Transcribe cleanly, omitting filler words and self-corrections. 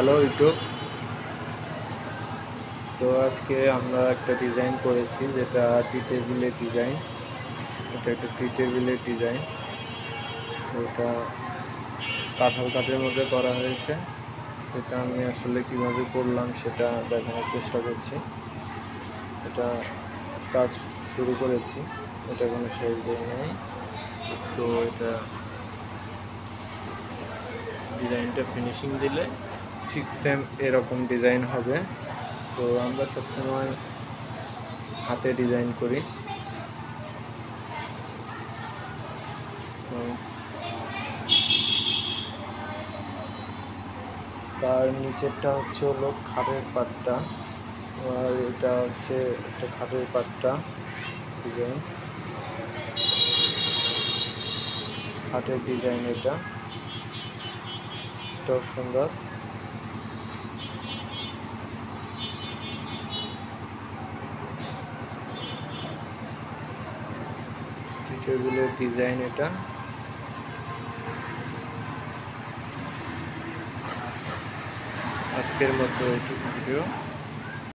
Hello YouTube. তো আজকে আমরা একটা ডিজাইন করেছি যেটা টি টেবিলের ডিজাইন। এটা একটা টি টেবিলের ডিজাইন। তো এটা কাঁঠাল কাঠের মধ্যে করা হয়েছে। সেটা আমি আসলে কিভাবে করলাম সেটা দেখানোর চেষ্টা করছি। এটা কাজ শুরু করেছি, এটা কোনো শেষ দেয় নাই। তো এটা ডিজাইনটা ফিনিশিং দিলে ঠিক সেম এরকম ডিজাইন হবে। তো আমরা সবসময় হাতে ডিজাইন করি। তো তার নিচেরটা হচ্ছে হলো খাটের পাটটা, আর এটা হচ্ছে একটা খাটের পাটটা ডিজাইন, খাটের ডিজাইন। এটাও সুন্দর। টি টেবিলের ডিজাইন এটা। আজকের মতো একটু ভিডিও।